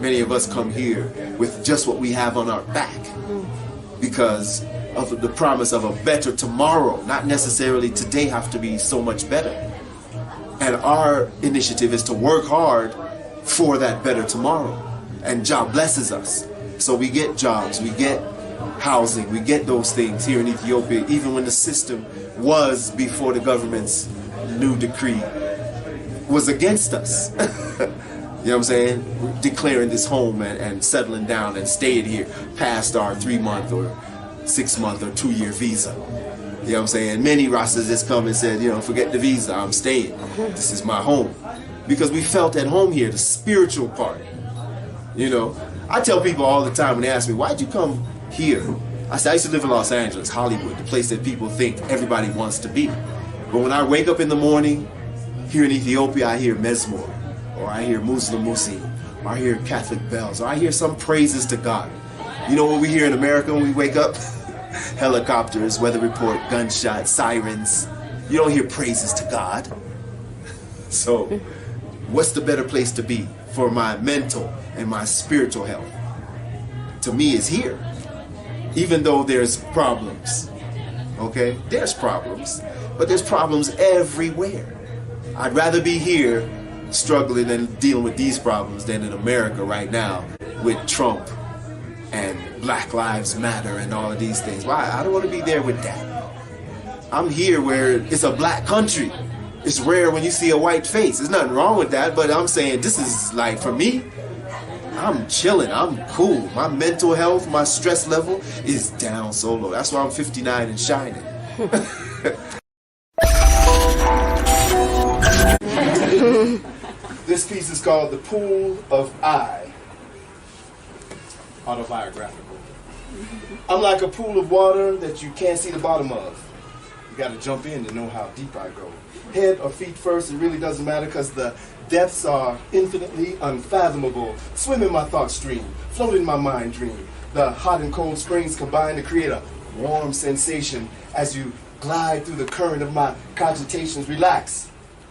Many of us come here with just what we have on our back because of the promise of a better tomorrow, not necessarily today have to be so much better. And our initiative is to work hard for that better tomorrow. And job blesses us. So we get jobs, we get housing, we get those things here in Ethiopia, even when the system was, before the government's new decree, was against us. You know what I'm saying? We're declaring this home and settling down and staying here past our 3-month or 6-month or 2-year visa. You know what I'm saying? Many Rastas just come and said, you know, forget the visa, I'm staying. This is my home. Because we felt at home here, the spiritual part. You know, I tell people all the time when they ask me, why'd you come here? I said, I used to live in Los Angeles, Hollywood, the place that people think everybody wants to be. But when I wake up in the morning, here in Ethiopia, I hear Mezmor, or I hear Muslim Musi, or I hear Catholic bells, or I hear some praises to God. You know what we hear in America when we wake up? Helicopters, weather report, gunshots, sirens. You don't hear praises to God. So, what's the better place to be for my mental and my spiritual health? To me, is here. Even though there's problems, okay? There's problems, but there's problems everywhere. I'd rather be here struggling and dealing with these problems than in America right now with Trump and Black Lives Matter and all of these things. Why? I don't want to be there with that. I'm here where it's a black country. It's rare when you see a white face. There's nothing wrong with that, but I'm saying this is like, for me, I'm chilling, I'm cool. My mental health, my stress level is down so low. That's why I'm 59 and shining. This piece is called The Pool of I. Autobiographical. I'm like a pool of water that you can't see the bottom of. You got to jump in to know how deep I go. Head or feet first, it really doesn't matter because the depths are infinitely unfathomable. Swim in my thought stream, float in my mind dream. The hot and cold springs combine to create a warm sensation as you glide through the current of my cogitations. Relax.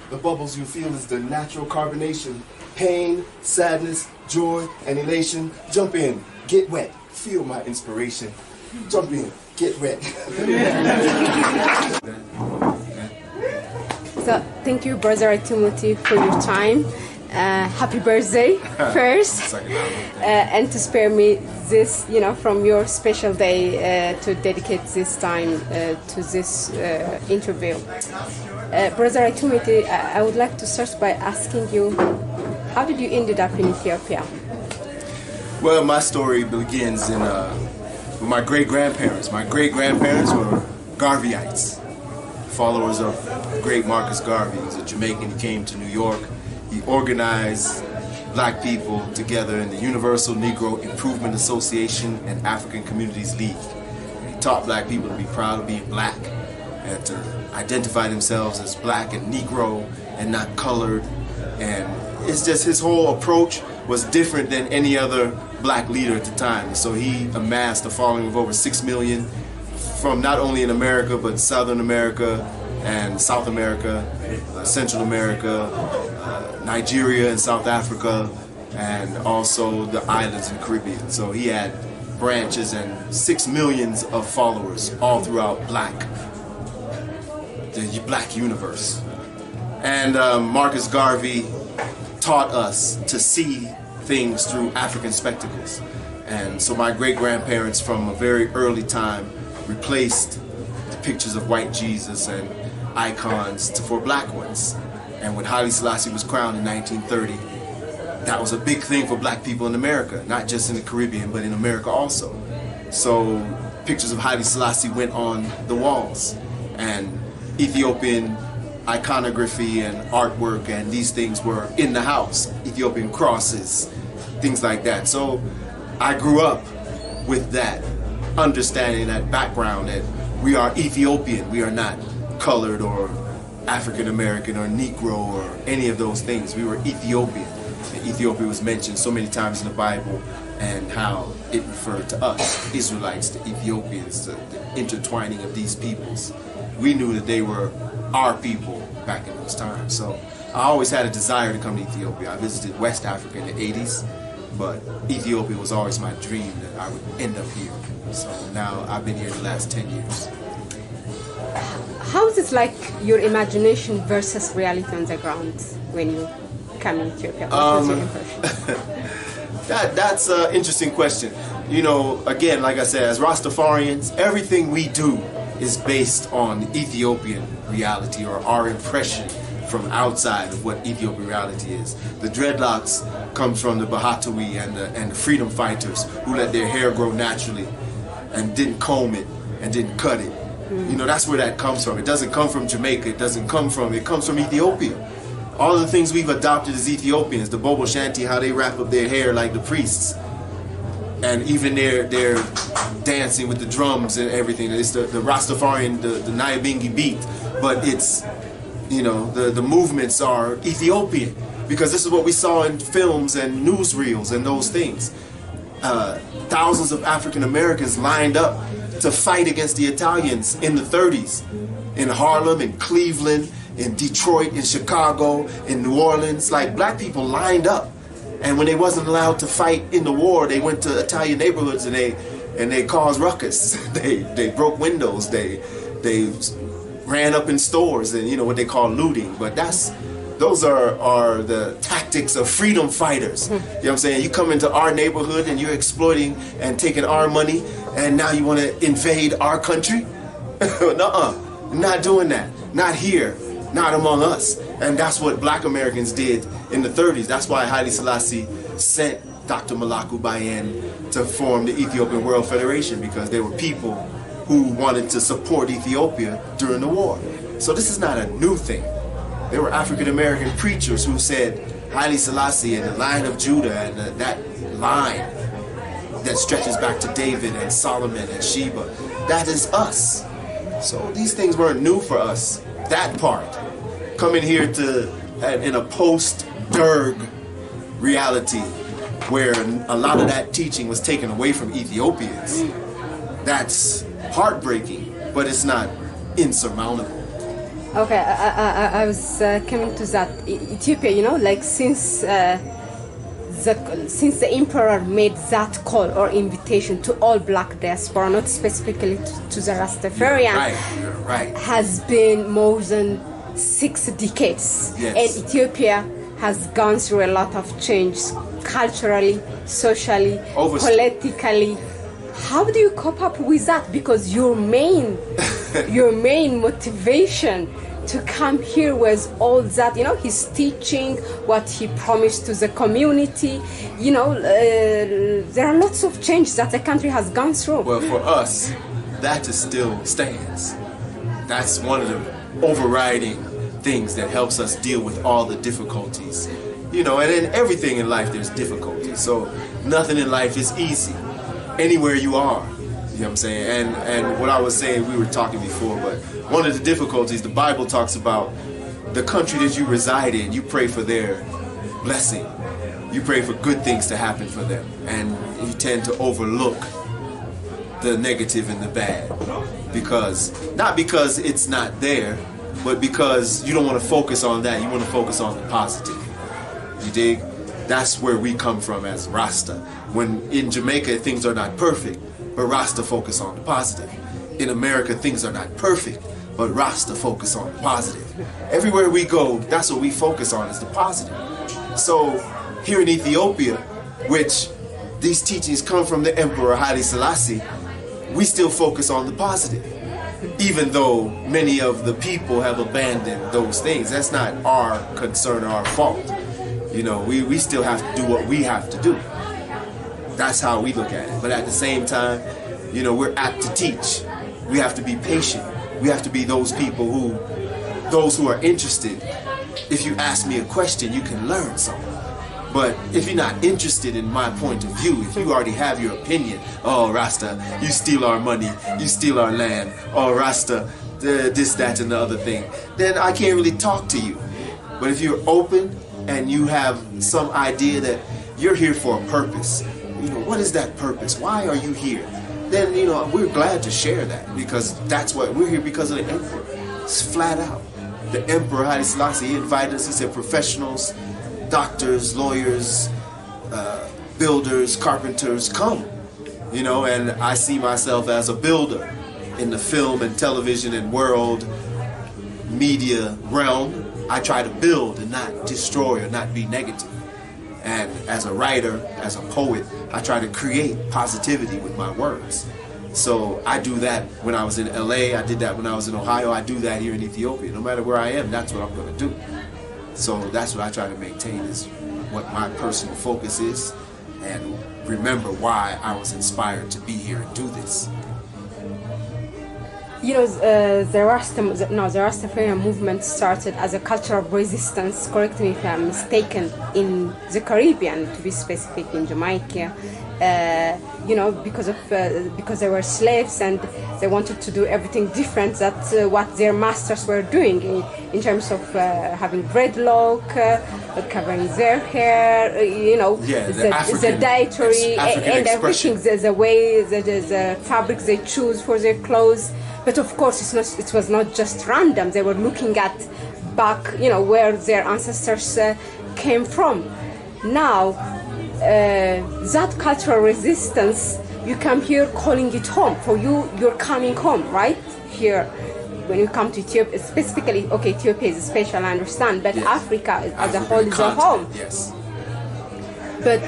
The bubbles you feel is the natural carbonation. Pain, sadness, joy, and elation. Jump in, get wet, feel my inspiration. Jump in, get wet. So, thank you, Brother Timothy, for your time. Happy birthday first, and to spare me this, you know, from your special day to dedicate this time to this interview. Brother Timothy, I would like to start by asking you, how did you ended up in Ethiopia? Well, my story begins in with my great-grandparents. My great-grandparents were Garveyites, followers of great Marcus Garvey. He was a Jamaican. He came to New York. He organized black people together in the Universal Negro Improvement Association and African Communities League. He taught black people to be proud of being black and to identify themselves as black and Negro and not colored. And it's just his whole approach was different than any other black leader at the time. So he amassed a following of over 6 million from not only in America, but Southern America and South America, Central America, Nigeria and South Africa, and also the islands in the Caribbean. So he had branches and 6 million of followers all throughout the black universe. And Marcus Garvey taught us to see things through African spectacles. And so my great-grandparents from a very early time replaced the pictures of white Jesus and icons for black ones. And when Haile Selassie was crowned in 1930, that was a big thing for black people in America, not just in the Caribbean, but in America also. So pictures of Haile Selassie went on the walls, and Ethiopian iconography and artwork and these things were in the house, Ethiopian crosses, things like that. So I grew up with that, understanding that background that we are Ethiopian, we are not colored or African American or Negro or any of those things. We were Ethiopian. And Ethiopia was mentioned so many times in the Bible, and how it referred to us, Israelites, the Ethiopians, the intertwining of these peoples. We knew that they were our people back in those times. So I always had a desire to come to Ethiopia. I visited West Africa in the 80s, But Ethiopia was always my dream that I would end up here. So now I've been here the last 10 years. How is it like your imagination versus reality on the ground when you come in Ethiopia? What was your impression? That's an interesting question. You know, again, like I said, as Rastafarians, everything we do is based on Ethiopian reality, or our impression from outside of what Ethiopian reality is. The dreadlocks comes from the Bahatawi and the freedom fighters who let their hair grow naturally and didn't comb it and didn't cut it. You know, that's where that comes from. It doesn't come from Jamaica. It comes from Ethiopia. All of the things we've adopted as Ethiopians, the Bobo Shanti, how they wrap up their hair like the priests, and even their dancing with the drums and everything. It's the Rastafarian, the Nyabingi beat, but it's, you know, the movements are Ethiopian, because this is what we saw in films and newsreels and those things. Thousands of African Americans lined up to fight against the Italians in the 30s, in Harlem, in Cleveland, in Detroit, in Chicago, in New Orleans. Like, black people lined up, and when they wasn't allowed to fight in the war, they went to Italian neighborhoods and they caused ruckus. They broke windows. They ran up in stores, and, you know, what they call looting. But those are the tactics of freedom fighters. You know what I'm saying? You come into our neighborhood and you're exploiting and taking our money, and now you want to invade our country? Nuh-uh. Not doing that. Not here. Not among us. And that's what black Americans did in the 30s. That's why Haile Selassie sent Dr. Malaku Bayen to form the Ethiopian World Federation, because there were people who wanted to support Ethiopia during the war. So this is not a new thing. There were African American preachers who said Haile Selassie and the line of Judah, and that line that stretches back to David and Solomon and Sheba, that is us. So these things weren't new for us. That part, coming here in a post-Derg reality where a lot of that teaching was taken away from Ethiopians, that's heartbreaking, but it's not insurmountable. Okay, I was coming to that. Ethiopia, you know, like since the emperor made that call or invitation to all black diaspora, not specifically to the Rastafarian, right, has been more than 6 decades. Yes. And Ethiopia has gone through a lot of change culturally, socially, politically. How do you cope up with that? Because your main motivation to come here was all that, you know, his teaching, what he promised to the community, you know, there are lots of change that the country has gone through. Well, for us, that still stands. That's one of the overriding things that helps us deal with all the difficulties. You know, and in everything in life there's difficulties. So nothing in life is easy. Anywhere you are, you know what I'm saying? And what I was saying, we were talking before, but one of the difficulties, the Bible talks about the country that you reside in, you pray for their blessing. You pray for good things to happen for them. And you tend to overlook the negative and the bad. Not because it's not there, but because you don't want to focus on that. You want to focus on the positive. You dig? That's where we come from as Rasta. When in Jamaica things are not perfect, but Rasta focus on the positive. In America things are not perfect, but Rasta focus on the positive. Everywhere we go, that's what we focus on, is the positive. So here in Ethiopia, which these teachings come from the Emperor Haile Selassie, we still focus on the positive. Even though many of the people have abandoned those things. That's not our concern or our fault. You know, we still have to do what we have to do. That's how we look at it. But at the same time, you know, we're apt to teach. We have to be patient. We have to be those people those who are interested. If you ask me a question, you can learn something. But if you're not interested in my point of view, if you already have your opinion, oh, Rasta, you steal our money, you steal our land, oh, Rasta, this, that, and the other thing, then I can't really talk to you. But if you're open and you have some idea that you're here for a purpose, you know, what is that purpose? Why are you here? Then, you know, we're glad to share that, because that's what we're here, because of the emperor. It's flat out. The Emperor Haile Selassie, he invited us, he said professionals, doctors, lawyers, builders, carpenters come, you know, and I see myself as a builder in the film and television and world media realm. I try to build and not destroy or not be negative. And as a writer, as a poet, I try to create positivity with my words. So I do that when I was in LA, I did that when I was in Ohio, I do that here in Ethiopia. No matter where I am, that's what I'm going to do. So that's what I try to maintain, is what my personal focus is, and remember why I was inspired to be here and do this. You know, the Rastafari movement started as a cultural resistance, correct me if I'm mistaken, in the Caribbean, to be specific, in Jamaica. You know, because they were slaves and they wanted to do everything different than what their masters were doing in terms of having dreadlock, covering their hair, you know, the dietary and everything, the way, the fabrics they choose for their clothes. But of course, it was not just random. They were looking at back, you know, where their ancestors came from. Now, that cultural resistance, you come here calling it home. For you, you're coming home, right? Here, when you come to Ethiopia, specifically, okay, Ethiopia is special, I understand, but yes. Africa as a whole is a home. Yes. But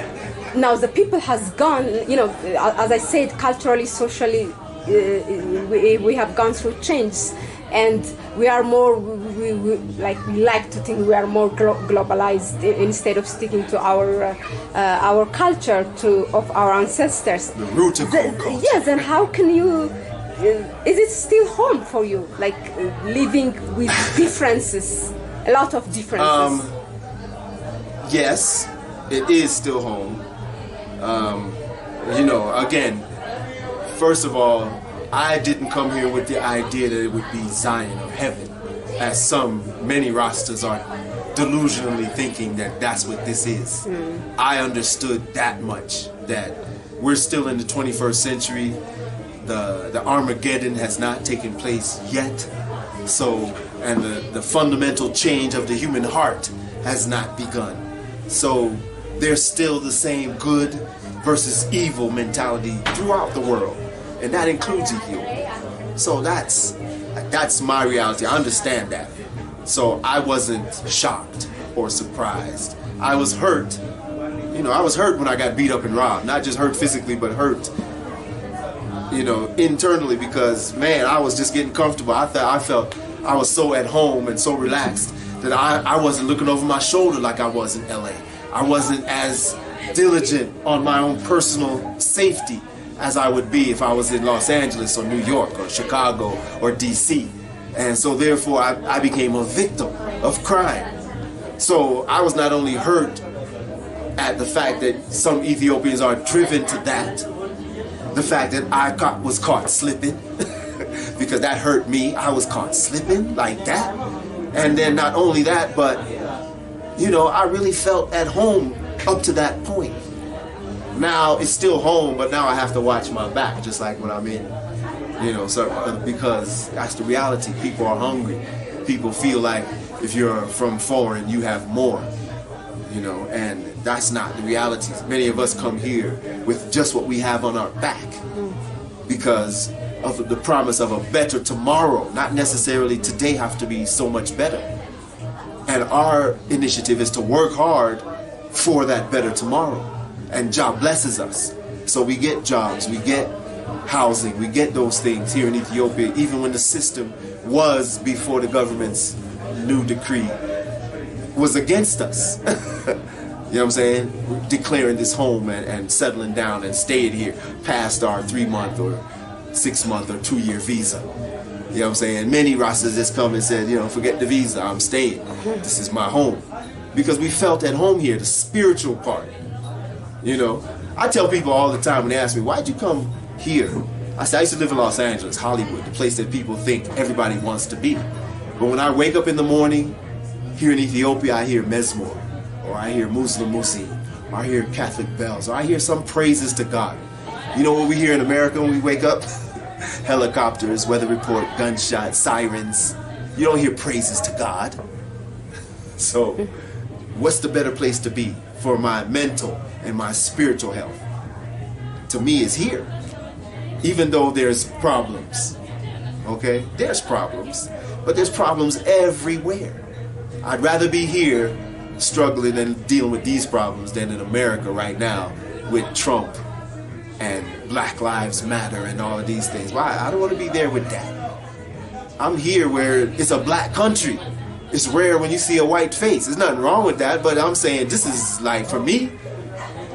now the people has gone, you know, as I said, culturally, socially, we have gone through changes, and we are more, we like to think we are more globalized instead of sticking to our culture of our ancestors. The root of our culture. Yes, and how can you? Is it still home for you? Like living with differences, a lot of differences. Yes, it is still home. You know, again, first of all, I didn't come here with the idea that it would be Zion or heaven, as many Rastas are delusionally thinking that that's what this is. I understood that much, that we're still in the 21st century. The Armageddon has not taken place yet. So, and the fundamental change of the human heart has not begun. So there's still the same good versus evil mentality throughout the world. And that includes Ethiopia. So that's my reality. I understand that. So I wasn't shocked or surprised. I was hurt. You know, I was hurt when I got beat up and robbed. Not just hurt physically, but hurt, you know, internally, because, man, I was just getting comfortable. I felt I was so at home and so relaxed that I wasn't looking over my shoulder like I was in LA. I wasn't as diligent on my own personal safety as I would be if I was in Los Angeles or New York or Chicago or DC. And so therefore I became a victim of crime. So I was not only hurt at the fact that some Ethiopians are driven to that, the fact that I was caught slipping, because that hurt me. I was caught slipping like that. And then not only that, but, you know, I really felt at home up to that point. Now it's still home, but now I have to watch my back, just like when I'm in, you know, so, because that's the reality. People are hungry. People feel like if you're from foreign, you have more, you know, and that's not the reality. Many of us come here with just what we have on our back because of the promise of a better tomorrow. Not necessarily today have to be so much better. And our initiative is to work hard for that better tomorrow. And job blesses us. So we get jobs, we get housing, we get those things here in Ethiopia, even when the system was, before the government's new decree, was against us. You know what I'm saying? We're declaring this home and settling down and staying here past our 3-month or 6-month or 2-year visa. You know what I'm saying? Many Rastas just come and said, you know, forget the visa, I'm staying. This is my home. Because we felt at home here, the spiritual part. You know, I tell people all the time when they ask me, why'd you come here? I say, I used to live in Los Angeles, Hollywood, the place that people think everybody wants to be. But when I wake up in the morning, here in Ethiopia, I hear Mezmor, or I hear Muslim Musi, or I hear Catholic bells, or I hear some praises to God. You know what we hear in America when we wake up? Helicopters, weather report, gunshots, sirens. You don't hear praises to God. So, what's the better place to be for my mental and my spiritual health, to me, is here. Even though there's problems, okay? There's problems, but there's problems everywhere. I'd rather be here struggling and dealing with these problems than in America right now with Trump and Black Lives Matter and all of these things. Why? I don't want to be there with that. I'm here where it's a black country. It's rare when you see a white face. There's nothing wrong with that, but I'm saying this is like, for me,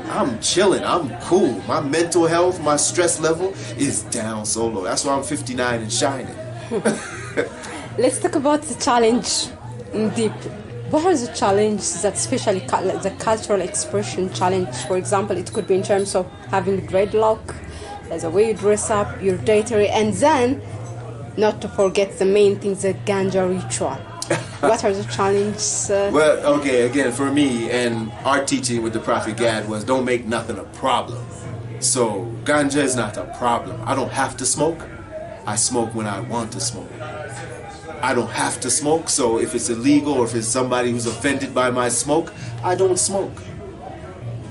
I'm chilling, I'm cool. My mental health, my stress level is down so low. That's why I'm 59 and shining. Let's talk about the challenge deep. What are the challenges that especially the cultural expression challenge? For example, it could be in terms of having dreadlock, the way you dress up, your dietary, and then not to forget the main thing, the ganja ritual. What are the challenges? Well, okay, again, for me, and our teaching with the Prophet Gad was don't make nothing a problem. So ganja is not a problem. I don't have to smoke. I smoke when I want to smoke. I don't have to smoke, so if it's illegal or if it's somebody who's offended by my smoke, I don't smoke.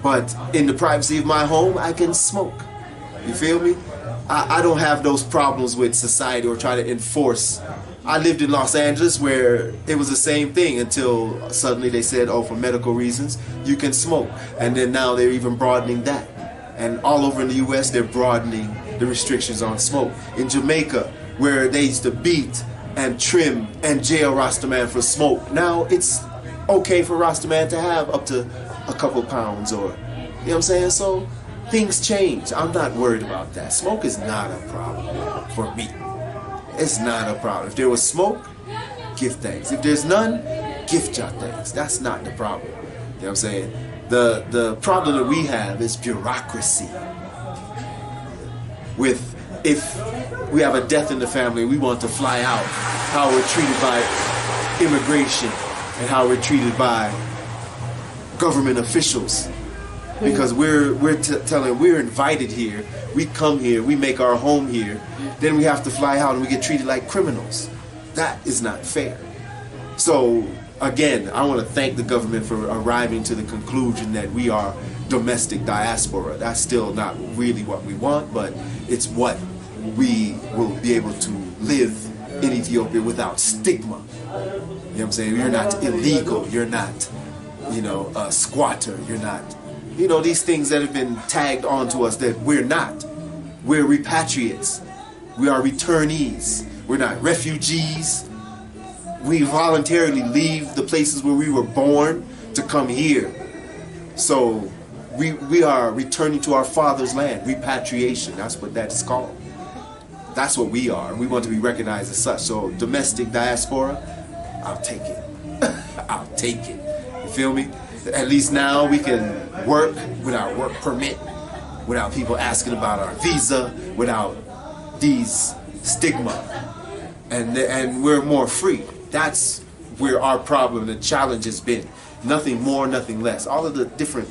But in the privacy of my home, I can smoke. You feel me? I don't have those problems with society or try to enforce. I lived in Los Angeles where it was the same thing until suddenly they said, oh, for medical reasons, you can smoke. And then now they're even broadening that. And all over in the U.S., they're broadening the restrictions on smoke. In Jamaica, where they used to beat and trim and jail Rastaman for smoke, now it's okay for Rastaman to have up to a couple pounds, or, you know what I'm saying? So things change. I'm not worried about that. Smoke is not a problem for me. It's not a problem. If there was smoke, give thanks. If there's none, gift your thanks. That's not the problem. You know what I'm saying? The problem that we have is bureaucracy. If we have a death in the family, we want to fly out, how we're treated by immigration and how we're treated by government officials. Because we're invited here, we come here, we make our home here, then we have to fly out and we get treated like criminals. That is not fair. So again, I want to thank the government for arriving to the conclusion that we are domestic diaspora. That's still not really what we want, but it's what we will be able to live in Ethiopia without stigma. You know what I'm saying? You're not illegal, you're not, a squatter, you're not, these things that have been tagged onto us that we're not. We're repatriates. We are returnees. We're not refugees. We voluntarily leave the places where we were born to come here. So we are returning to our father's land. Repatriation, that's what that is called. That's what we are, and we want to be recognized as such. So domestic diaspora, I'll take it. I'll take it. You feel me? At least now we can work without work permit, without people asking about our visa, without these stigma, and we're more free. That's where our problem, the challenge has been. Nothing more, nothing less. All of the different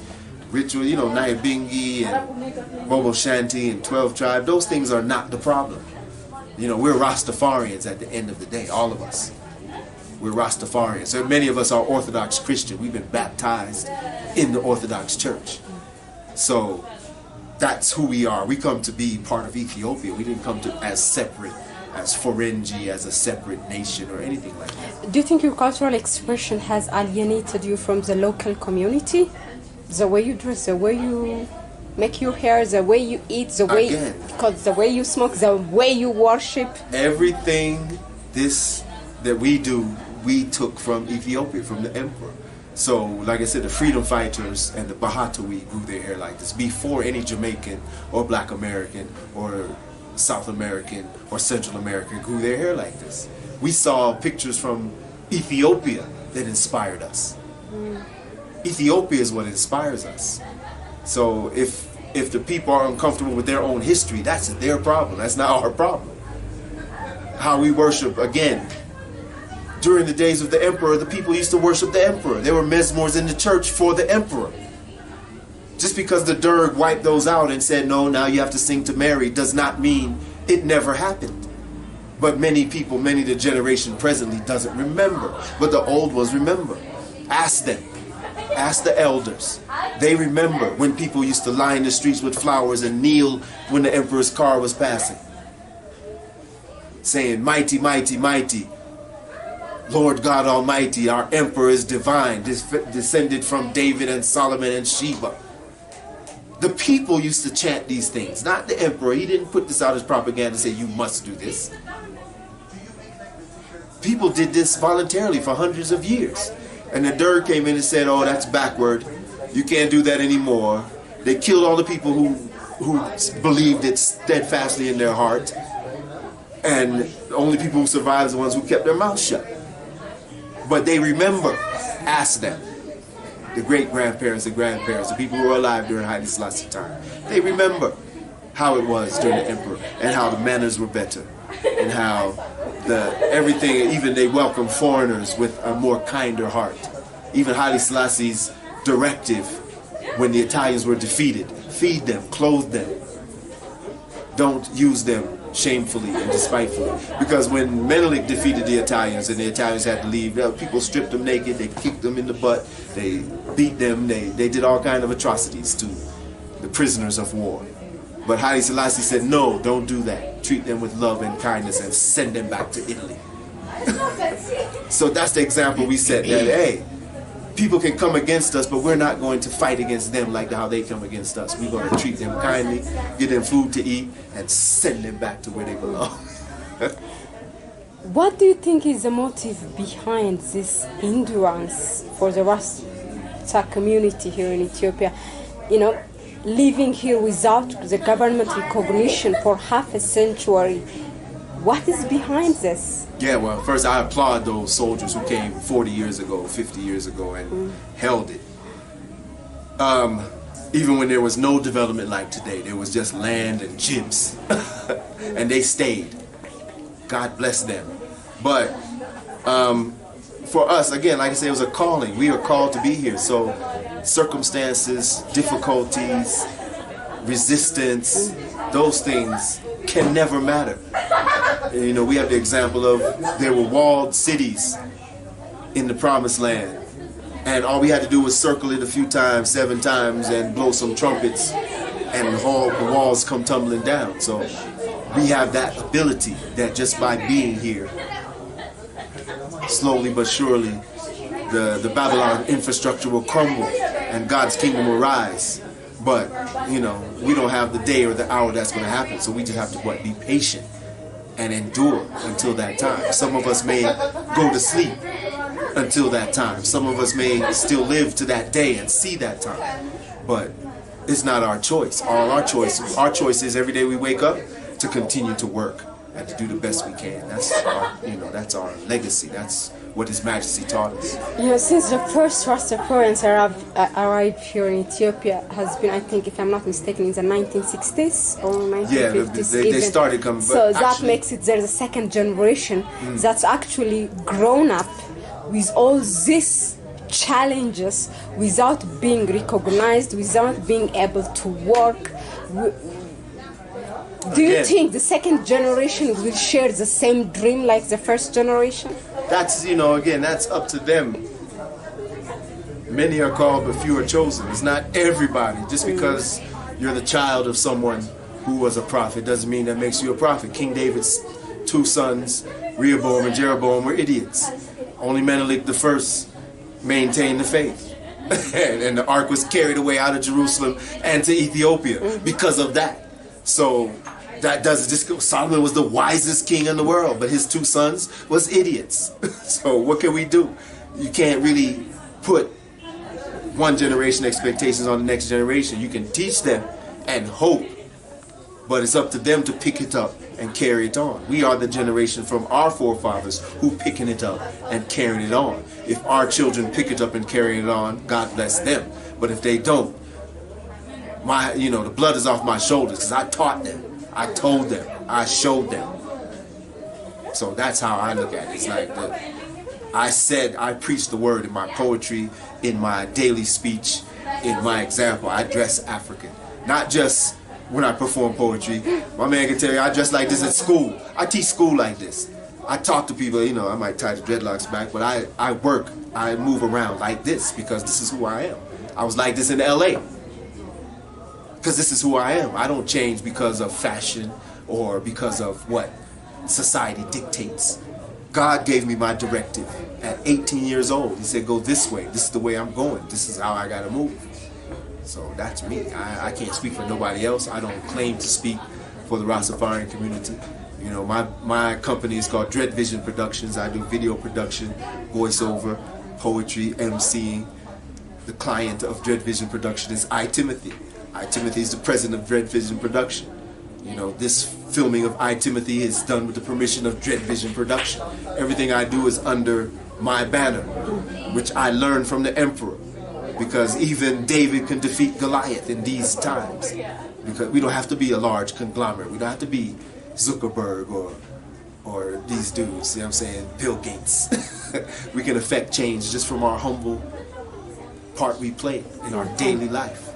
rituals, Nyabingi and Bobo Shanti and 12 Tribe, those things are not the problem. We're Rastafarians at the end of the day, all of us. We're Rastafarians. So many of us are Orthodox Christian. We've been baptized in the Orthodox Church. So that's who we are. We come to be part of Ethiopia. We didn't come to as separate, as Forenji, as a separate nation or anything like that. Do you think your cultural expression has alienated you from the local community? The way you dress, the way you make your hair, the way you eat, the way you smoke, the way you worship? Everything that we do, we took from Ethiopia, from the emperor. So, like I said, the freedom fighters and the Bahatawi grew their hair like this before any Jamaican or Black American or South American or Central American grew their hair like this. We saw pictures from Ethiopia that inspired us. Ethiopia is what inspires us. So if the people are uncomfortable with their own history, that's their problem. That's not our problem. How we worship, again, during the days of the emperor, the people used to worship the emperor. There were mezmors in the church for the emperor. Just because the Derg wiped those out and said, no, now you have to sing to Mary, does not mean it never happened. But many people, many of the generation presently doesn't remember. But the old ones remember. Ask them. Ask the elders. They remember when people used to line the streets with flowers and kneel when the emperor's car was passing, saying, "Mighty, mighty, mighty, Lord God Almighty, our emperor is divine, descended from David and Solomon and Sheba." The people used to chant these things, not the emperor. He didn't put this out as propaganda and say, "You must do this." People did this voluntarily for hundreds of years. And the Derg came in and said, "Oh, that's backward. You can't do that anymore." They killed all the people who believed it steadfastly in their heart. And the only people who survived are the ones who kept their mouths shut. But they remember. Ask them. The great-grandparents, the grandparents, the people who were alive during Haile Selassie time. They remember how it was during the emperor and how the manners were better and how everything, even they welcomed foreigners with a more kinder heart. Even Haile Selassie's directive when the Italians were defeated: feed them, clothe them. Don't use them shamefully and despitefully. Because when Menelik defeated the Italians and the Italians had to leave, people stripped them naked, they kicked them in the butt, they beat them, they did all kinds of atrocities to the prisoners of war. But Haile Selassie said, "No, don't do that. Treat them with love and kindness and send them back to Italy." So that's the example we set, that, hey, people can come against us, but we're not going to fight against them like how they come against us. We're going to treat them kindly, give them food to eat, and send them back to where they belong. What do you think is the motive behind this endurance for the Rasta community here in Ethiopia? You know, living here without the government recognition for half a century. What is behind this? Yeah, well, first I applaud those soldiers who came 40 years ago, 50 years ago and held it. Even when there was no development like today, there was just land and gyms. And they stayed. God bless them. But for us, again, like I said, it was a calling. We were called to be here. So circumstances, difficulties, resistance, those things can never matter. You know, we have the example of there were walled cities in the Promised Land, and all we had to do was circle it a few times, 7 times, and blow some trumpets, and the walls come tumbling down. So we have that ability that just by being here, slowly but surely, the Babylon infrastructure will crumble and God's kingdom will rise. But, you know, we don't have the day or the hour that's going to happen. So we just have to, be patient and endure until that time. Some of us may go to sleep until that time. Some of us may still live to that day and see that time. But it's not our choice. Our choice is every day we wake up to continue to work and to do the best we can. That's our, that's our legacy. That's what His Majesty taught us. Since the first Rastafarians arrived here in Ethiopia has been, I think, if I'm not mistaken, in the 1960s or 1950s. Yeah, they started coming. So that makes it there's a second generation that's actually grown up with all these challenges without being recognized, without being able to work. Do you think the second generation will share the same dream like the first generation? That's, again, that's up to them. Many are called, but few are chosen. It's not everybody. Just because you're the child of someone who was a prophet doesn't mean that makes you a prophet. King David's 2 sons, Rehoboam and Jeroboam, were idiots. Only Menelik I maintained the faith. And the ark was carried away out of Jerusalem and to Ethiopia because of that. So that doesn't just go. Solomon was the wisest king in the world, but his 2 sons was idiots. So what can we do? You can't really put one generation expectations on the next generation. You can teach them and hope, but it's up to them to pick it up and carry it on. We are the generation from our forefathers who picking it up and carrying it on. If our children pick it up and carry it on, God bless them. But if they don't, the blood is off my shoulders because I taught them, I told them, I showed them. So that's how I look at it. It's like I preach the word in my poetry, in my daily speech, in my example. I dress African, not just when I perform poetry. My man can tell you I dress like this at school. I teach school like this. I talk to people, you know, I might tie the dreadlocks back, but I work, I move around like this because this is who I am. I was like this in LA because this is who I am. I don't change because of fashion or because of what society dictates. God gave me my directive at 18 years old. He said, go this way. This is the way I'm going. This is how I got to move. So that's me. I can't speak for nobody else. I don't claim to speak for the Rastafarian community. You know, my company is called Dread Vision Productions. I do video production, voiceover, poetry, MCing. The client of Dread Vision Production is I, Timothy. I, Timothy is the president of Dread Vision Production. You know, this filming of I, Timothy is done with the permission of Dread Vision Production. Everything I do is under my banner, which I learned from the Emperor. Because even David can defeat Goliath in these times. Because we don't have to be a large conglomerate. We don't have to be Zuckerberg or these dudes, you know what I'm saying, Bill Gates. We can affect change just from our humble part we play in our daily life,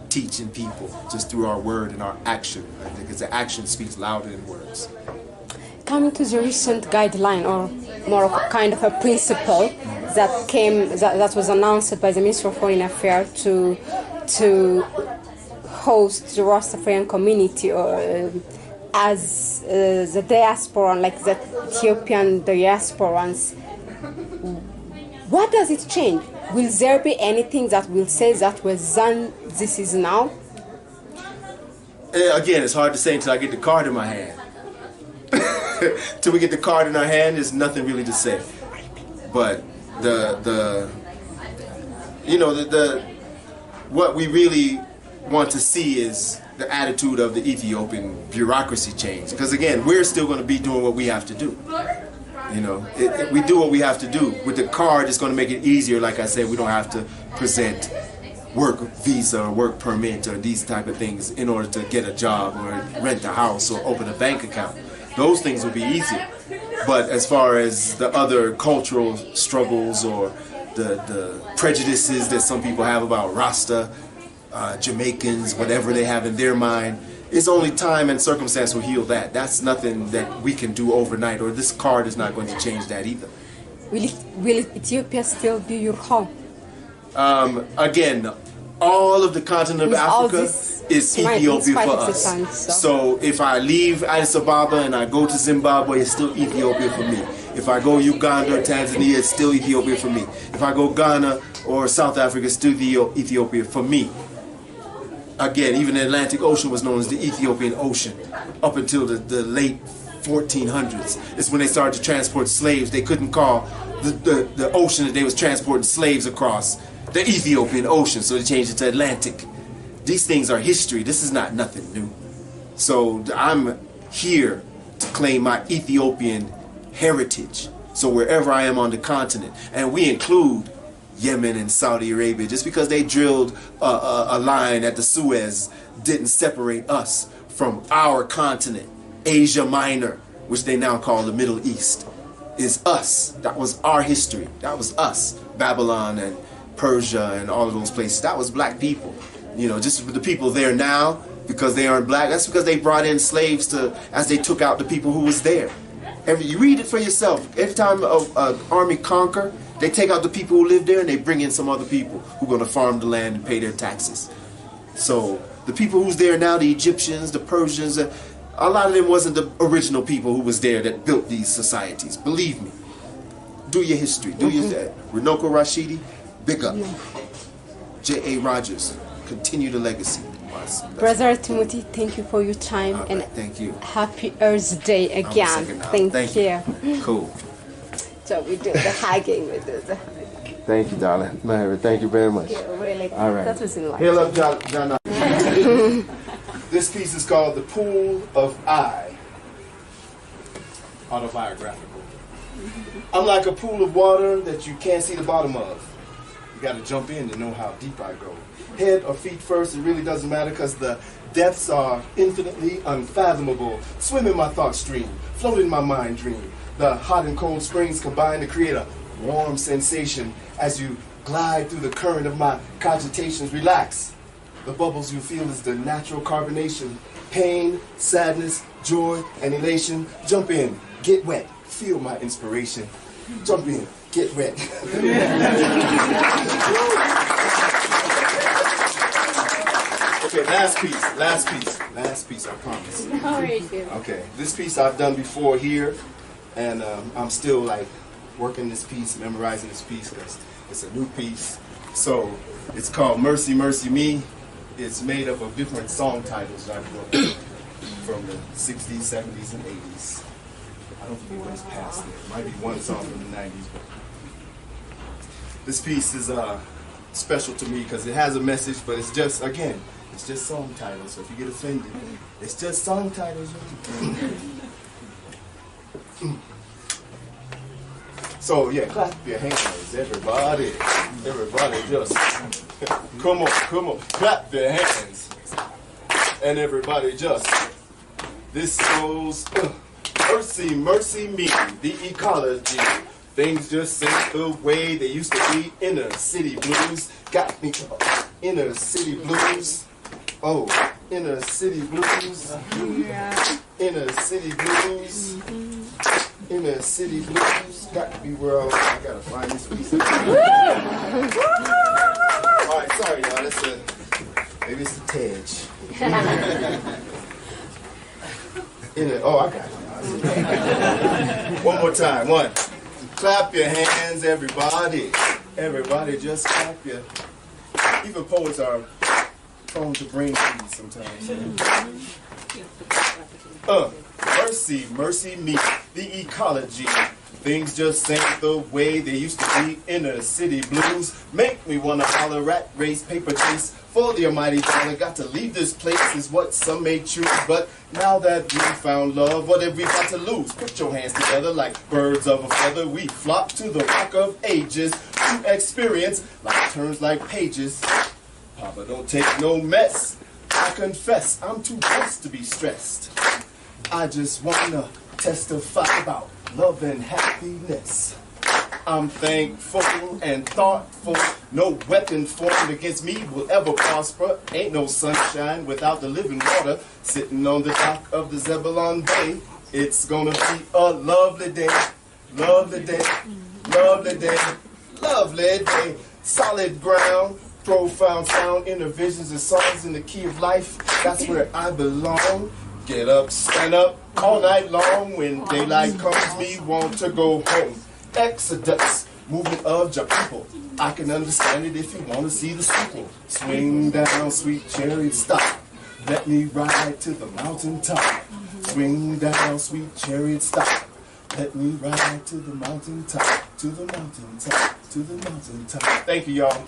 teaching people just through our word and our action. I think it's the action speaks louder than words. Coming to the recent guideline, or more of a kind of a principle that was announced by the Minister of Foreign Affairs to host the Rastafarian community or as the diaspora, like the Ethiopian diasporans. What does it change? Will there be anything that will say that was done, this is now? Again, it's hard to say until I get the card in my hand. Till we get the card in our hand, there's nothing really to say. But what we really want to see is the attitude of the Ethiopian bureaucracy change. Because again, we're still going to be doing what we have to do. You know, we do what we have to do. With the card, it's going to make it easier. Like I said, we don't have to present work visa or work permit or these type of things in order to get a job or rent a house or open a bank account. Those things will be easier. But as far as the other cultural struggles or the prejudices that some people have about Rasta, Jamaicans, whatever they have in their mind, it's only time and circumstance will heal that. That's nothing that we can do overnight, or this card is not going to change that either. Will Ethiopia still be your home? Again, all of the continent of Africa is Ethiopia for us. So if I leave Addis Ababa and I go to Zimbabwe, it's still Ethiopia for me. If I go Uganda or Tanzania, it's still Ethiopia for me. If I go Ghana or South Africa, it's still Ethiopia for me. Again, even the Atlantic Ocean was known as the Ethiopian Ocean up until the late 1400s. It's when they started to transport slaves. They couldn't call the ocean that they was transporting slaves across the Ethiopian Ocean, so they changed it to Atlantic. These things are history. This is not nothing new. So I'm here to claim my Ethiopian heritage. So wherever I am on the continent, and we include Yemen and Saudi Arabia, just because they drilled a line at the Suez didn't separate us from our continent. Asia Minor, which they now call the Middle East, is us. That was our history. That was us. Babylon and Persia and all of those places. That was black people. You know, just the people there now, because they aren't black, that's because they brought in slaves as they took out the people who was there. You read it for yourself. Every time an army conquer, they take out the people who live there and they bring in some other people who are going to farm the land and pay their taxes. So the people who's there now, the Egyptians, the Persians, a lot of them wasn't the original people who was there that built these societies. Believe me. Do your history. Do your Runoko Rashidi, big up. J.A. Rogers, continue the legacy. Brother Timothy, thank you for your time, and thank you. Happy Earth Day again. Thank you. Cool. So we do the hugging. We do the Thank you, darling. Thank you very much. Really, all right. That was in life. Hail up, John. This piece is called The Pool of I. Autobiographical. I'm like a pool of water that you can't see the bottom of. You got to jump in to know how deep I go. Head or feet first, it really doesn't matter because the depths are infinitely unfathomable. Swim in my thought stream, float in my mind dream. The hot and cold springs combine to create a warm sensation as you glide through the current of my cogitations. Relax. The bubbles you feel is the natural carbonation. Pain, sadness, joy, and elation. Jump in, get wet, feel my inspiration. Jump in, get wet. Okay, last piece, I promise. Okay, this piece I've done before here, and I'm still like working this piece, memorizing this piece, because it's a new piece. So it's called Mercy, Mercy Me. It's made up of different song titles that I've wrote from the 60s, 70s, and 80s. I don't think it goes past it. It might be one song from the 90s. But this piece is special to me because it has a message, but it's just, again, it's just song titles. So if you get offended, it's just song titles. So yeah, clap your hands, everybody. Everybody just, come on, clap your hands. And everybody just, this goes, mercy, mercy me, the ecology. Things just ain't the way they used to be. Inner city blues, got me, inner city blues. Oh, inner city blues. Inner city blues. Inner city blues. Got to be where I gotta find this piece. Alright, sorry y'all, that's maybe it's a Tej. Oh, I got it. One more time, one. Clap your hands, everybody. Everybody just clap your. Even poets are prone to brain freeze sometimes. Mercy, mercy me, the ecology. Things just ain't the way they used to be. Inner city blues make me wanna holler, rat race, paper chase. For the almighty dollar, got to leave this place is what some may choose. But now that we found love, what have we got to lose? Put your hands together like birds of a feather. We flop to the rock of ages to experience life turns like pages. Papa, don't take no mess. I confess, I'm too blessed to be stressed. I just wanna testify about love and happiness. I'm thankful and thoughtful. No weapon formed against me will ever prosper. Ain't no sunshine without the living water. Sitting on the dock of the Zebulon Bay. It's gonna be a lovely day. Lovely day. Lovely day. Lovely day. Solid ground. Profound sound. Inner visions and songs in the key of life. That's where I belong. Get up, stand up all night long. When daylight comes, me want to go home. Exodus, movement of your people. I can understand it if you want to see the sequel. Swing down, sweet chariot, stop. Let me ride to the mountaintop. Swing down, sweet chariot, stop. Let me ride to the mountaintop, to the mountaintop, to the mountaintop. Thank you, y'all.